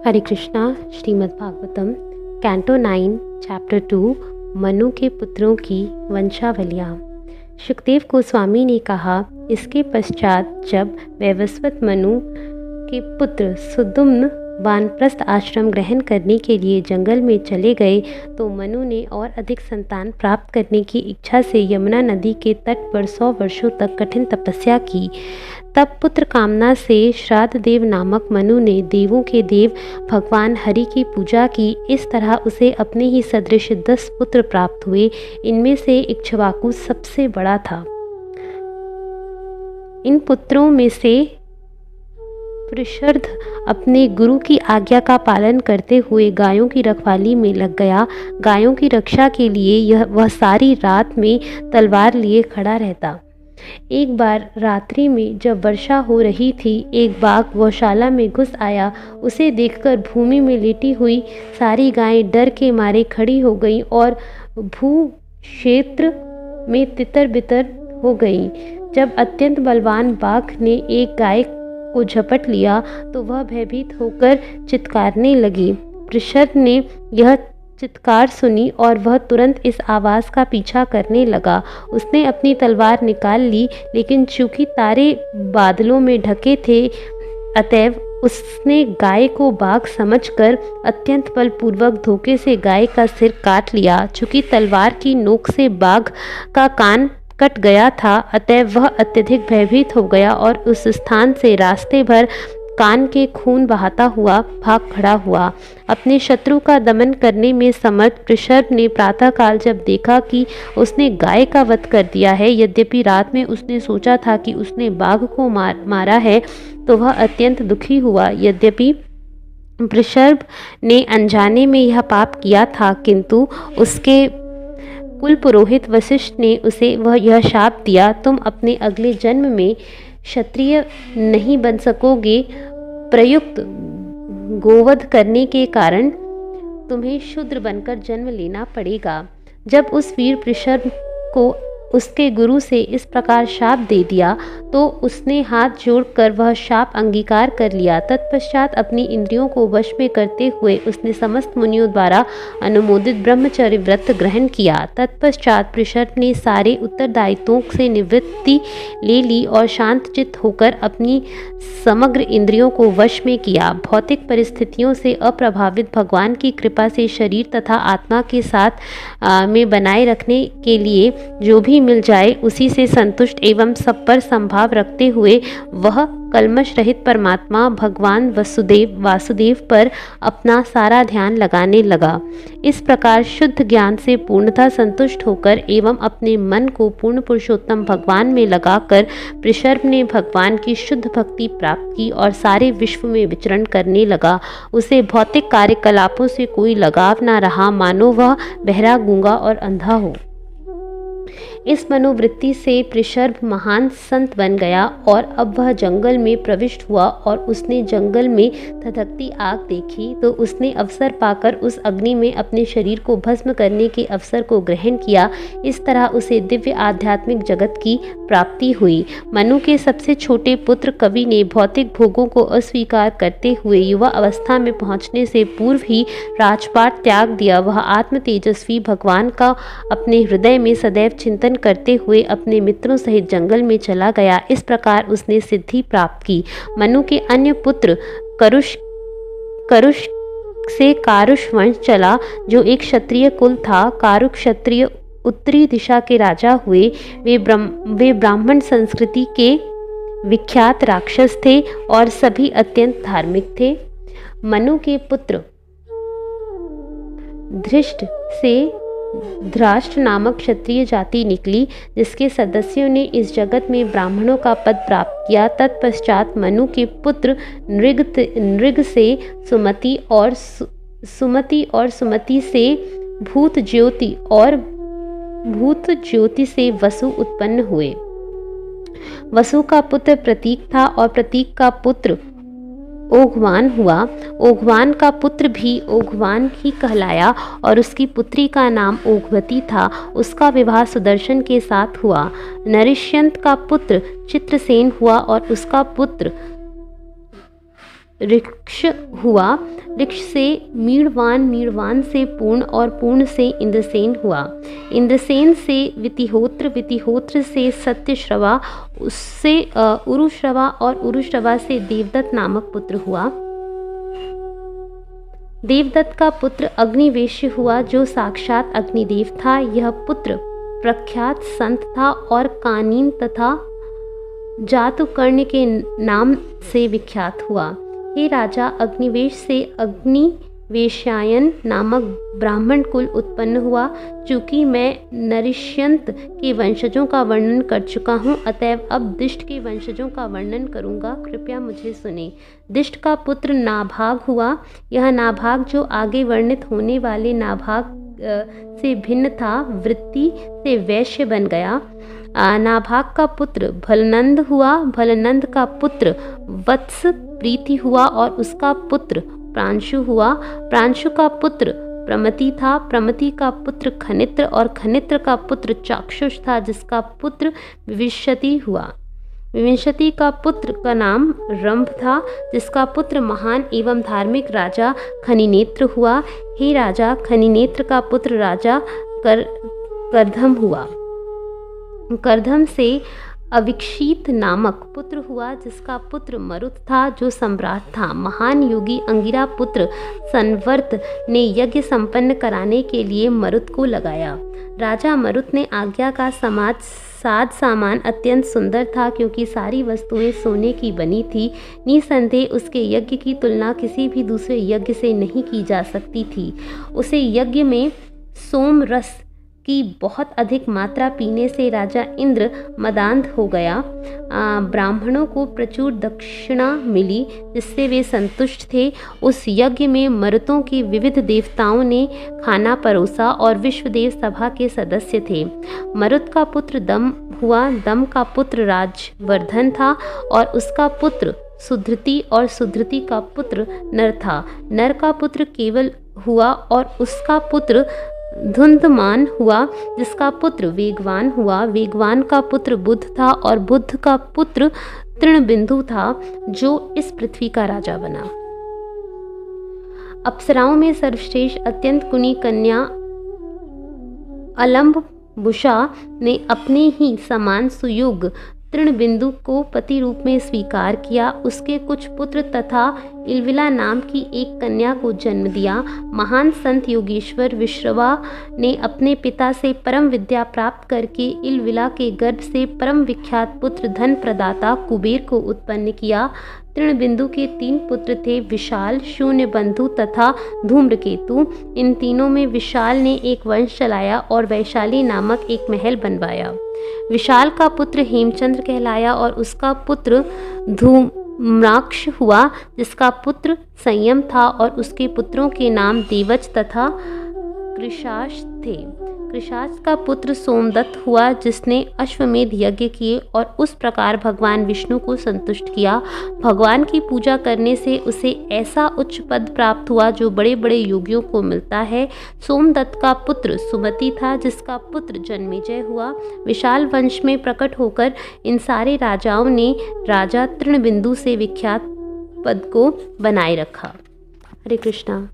हरे Krishna. Shrimad Bhagavatam canto 9 chapter 2 Manu के पुत्रों की वंशावलियाँ। सुखदेव गोस्वामी ने कहा, इसके पश्चात जब वैवस्वत मनु के पुत्र सुद्युम्न वानप्रस्थ आश्रम ग्रहण करने के लिए जंगल में चले गए तो मनु ने और अधिक संतान प्राप्त करने की इच्छा से यमुना नदी के तट पर 100 वर्षों तक कठिन तपस्या की। तब पुत्र कामना से श्राद्ध देव नामक मनु ने देवों के देव भगवान हरि की पूजा की। इस तरह उसे अपने ही सदृश 10 पुत्र प्राप्त हुए। इनमें से इक्ष्वाकु सबसे बड़ा था। इन पुत्रों में से पृषर्ध अपने गुरु की आज्ञा का पालन करते हुए गायों की रखवाली में लग गया। गायों की रक्षा के लिए वह सारी रात में तलवार लिए खड़ा रहता। एक बार रात्रि में जब वर्षा हो रही थी, एक बाघ गौशाला में घुस आया। उसे देखकर भूमि में लेटी हुई सारी गायें डर के मारे खड़ी हो गईं और भू क्षेत्र में तितर बितर हो गईं। जब अत्यंत बलवान बाघ ने एक गाय को झपट लिया तो वह भयभीत होकर चित्कारने लगी। पृषद ने यह चित्कार सुनी और वह तुरंत इस आवाज़ का पीछा करने लगा। उसने अपनी तलवार निकाल ली, लेकिन चूंकि तारे बादलों में ढके थे, अतएव उसने गाय को बाघ समझकर अत्यंत बलपूर्वक धोखे से गाय का सिर काट लिया। चूंकि तलवार की नोक से बाघ का कान कट गया था, अतएव वह अत्यधिक भयभीत हो गया और उस स्थान से रास्ते भर कान के खून बहाता हुआ भाग खड़ा हुआ। अपने शत्रु का दमन करने में समर्थ पृषद ने प्रातःकाल जब देखा कि उसने गाय का वध कर दिया है, यद्यपि रात में उसने सोचा था कि उसने बाघ को मारा है, तो वह अत्यंत दुखी हुआ। यद्यपि पृषद ने अनजाने में यह पाप किया था, किंतु उसके कुल पुरोहित वशिष्ठ ने उसे यह शाप दिया, तुम अपने अगले जन्म में क्षत्रिय नहीं बन सकोगे। प्रयुक्त गोवध करने के कारण तुम्हें शूद्र बनकर जन्म लेना पड़ेगा। जब उस वीर पृषद को उसके गुरु से इस प्रकार शाप दे दिया तो उसने हाथ जोड़कर वह शाप अंगीकार कर लिया। तत्पश्चात अपनी इंद्रियों को वश में करते हुए उसने समस्त मुनियों द्वारा अनुमोदित ब्रह्मचर्य व्रत ग्रहण किया। तत्पश्चात पृषद ने सारे उत्तरदायित्वों से निवृत्ति ले ली और शांतचित्त होकर अपनी समग्र इंद्रियों को वश में किया। भौतिक परिस्थितियों से अप्रभावित भगवान की कृपा से शरीर तथा आत्मा के साथ में बनाए रखने के लिए जो भी मिल जाए उसी से संतुष्ट एवं सब पर संभाव रखते हुए वह कल्मश रहित परमात्मा भगवान वासुदेव पर अपना सारा ध्यान लगाने लगा। इस प्रकार शुद्ध ज्ञान से पूर्णतः संतुष्ट होकर एवं अपने मन को पूर्ण पुरुषोत्तम भगवान में लगाकर पृषद ने भगवान की शुद्ध भक्ति प्राप्त की और सारे विश्व में विचरण करने लगा। उसे भौतिक कार्यकलापों से कोई लगाव न रहा, मानो वह बहरा, गूंगा और अंधा हो। इस मनोवृत्ति से पृषद महान संत बन गया और अब वह जंगल में प्रविष्ट हुआ और उसने जंगल में धधकती आग देखी तो उसने अवसर पाकर उस अग्नि में अपने शरीर को भस्म करने के अवसर को ग्रहण किया। इस तरह उसे दिव्य आध्यात्मिक जगत की प्राप्ति हुई। मनु के सबसे छोटे पुत्र कवि ने भौतिक भोगों को अस्वीकार करते हुए युवा अवस्था में पहुंचने से पूर्व ही राजपाट त्याग दिया। वह आत्म तेजस्वी भगवान का अपने हृदय में सदैव चिंतन करते हुए अपने मित्रों सहित जंगल में चला गया। इस प्रकार उसने सिद्धि प्राप्त की। मनु के अन्य पुत्र करुष से कारुष वंश चला, जो एक क्षत्रिय कुल था। कारुष क्षत्रिय उत्तरी दिशा के राजा हुए। वे ब्राह्मण संस्कृति के विख्यात राक्षस थे और सभी अत्यंत धार्मिक थे। मनु के पुत्र धृष्ट से धृष्ट नामक क्षत्रिय जाति निकली, जिसके सदस्यों ने इस जगत में ब्राह्मणों का पद प्राप्त किया। तत्पश्चात मनु के पुत्र नृग से सुमति और सुमति से भूत ज्योति से वसु उत्पन्न हुए। वसु का पुत्र प्रतीक था और प्रतीक का पुत्र ओघवान हुआ। ओघवान का पुत्र भी ओघवान ही कहलाया और उसकी पुत्री का नाम ओघवती था। उसका विवाह सुदर्शन के साथ हुआ। नरिष्यंत का पुत्र चित्रसेन हुआ और उसका पुत्र ऋक्ष हुआ, ऋक्ष से मीणवान, मीणवान से पूर्ण और पूर्ण से इंद्रसेन हुआ, इंद्रसेन से वितिहोत्र, वितिहोत्र से सत्यश्रवा, उससे उरुश्रवा और उरुश्रवा से देवदत्त नामक पुत्र हुआ। देवदत्त का पुत्र अग्निवेश्य हुआ जो साक्षात अग्निदेव था। यह पुत्र प्रख्यात संत था और कानीन तथा जातुकर्ण के नाम से विख्यात हुआ। हे राजा, अग्निवेश से अग्निवेशायन नामक ब्राह्मण कुल उत्पन्न हुआ। चूँकि मैं नरिष्यंत के वंशजों का वर्णन कर चुका हूँ, अतएव अब दिष्ट के वंशजों का वर्णन करूँगा, कृपया मुझे सुने। दिष्ट का पुत्र नाभाग हुआ। यह नाभाग जो आगे वर्णित होने वाले नाभाग से भिन्न था, वृत्ति से वैश्य बन गया। नाभाग का पुत्र भलनंद हुआ। भलनंद का पुत्र वत्स प्रीति हुआ और उसका पुत्र प्रांशु हुआ। प्रांशु का पुत्र प्रमति था। प्रमति का पुत्र खनित्र और खनित्र का पुत्र चाक्षुष था, जिसका पुत्र विविशति हुआ। विविशति का पुत्र का नाम रंभ था, जिसका पुत्र महान एवं धार्मिक राजा खनिनेत्र हुआ। हे राजा, खनिनेत्र का पुत्र राजा करधम हुआ। करधम से अविक्षित नामक पुत्र हुआ, जिसका पुत्र मरुत था जो सम्राट था। महान योगी अंगिरा पुत्र संवर्त ने यज्ञ संपन्न कराने के लिए मरुत को लगाया। राजा मरुत ने आज्ञा का साज सामान अत्यंत सुंदर था, क्योंकि सारी वस्तुएं सोने की बनी थी। निसंदेह उसके यज्ञ की तुलना किसी भी दूसरे यज्ञ से नहीं की जा सकती थी। उसे यज्ञ में सोम रस की बहुत अधिक मात्रा पीने से राजा इंद्र मदान्ध हो गया। ब्राह्मणों को प्रचुर दक्षिणा मिली, जिससे वे संतुष्ट थे। उस यज्ञ में मरुतों के विविध देवताओं ने खाना परोसा और विश्वदेव सभा के सदस्य थे। मरुत का पुत्र दम हुआ। दम का पुत्र राजवर्धन था और उसका पुत्र सुधृति और सुधृति का पुत्र नर था। नर का पुत्र केवल हुआ और उसका पुत्र धुंधमान हुआ, जिसका पुत्र वेगवान हुआ। वेगवान का पुत्र बुध था और बुध का पुत्र तृणबिंदु था, जो इस पृथ्वी का राजा बना। अप्सराओं में सर्वश्रेष्ठ अत्यंत गुणी कन्या अलम्बुषा ने अपने ही समान सुयोग तृणबिंदु को पति रूप में स्वीकार किया। उसके कुछ पुत्र तथा इलविला नाम की एक कन्या को जन्म दिया। महान संत योगेश्वर विश्रवा ने अपने पिता से परम विद्या प्राप्त करके इलविला के गर्भ से परम विख्यात पुत्र धन प्रदाता कुबेर को उत्पन्न किया। तृणबिंदु के 3 पुत्र थे, विशाल, शून्यबंधु तथा धूम्रकेतु। इन तीनों में विशाल ने एक वंश चलाया और वैशाली नामक एक महल बनवाया। विशाल का पुत्र हेमचंद्र कहलाया और उसका पुत्र धूम्राक्ष हुआ, जिसका पुत्र संयम था और उसके पुत्रों के नाम देवच तथा कृशाश थे। कृशाश का पुत्र सोमदत्त हुआ, जिसने अश्वमेध यज्ञ किए और उस प्रकार भगवान विष्णु को संतुष्ट किया। भगवान की पूजा करने से उसे ऐसा उच्च पद प्राप्त हुआ जो बड़े बड़े योगियों को मिलता है। सोमदत्त का पुत्र सुमति था, जिसका पुत्र जन्मेजय हुआ। विशाल वंश में प्रकट होकर इन सारे राजाओं ने राजा तृणबिंदु से विख्यात पद को बनाए रखा। हरे कृष्णा।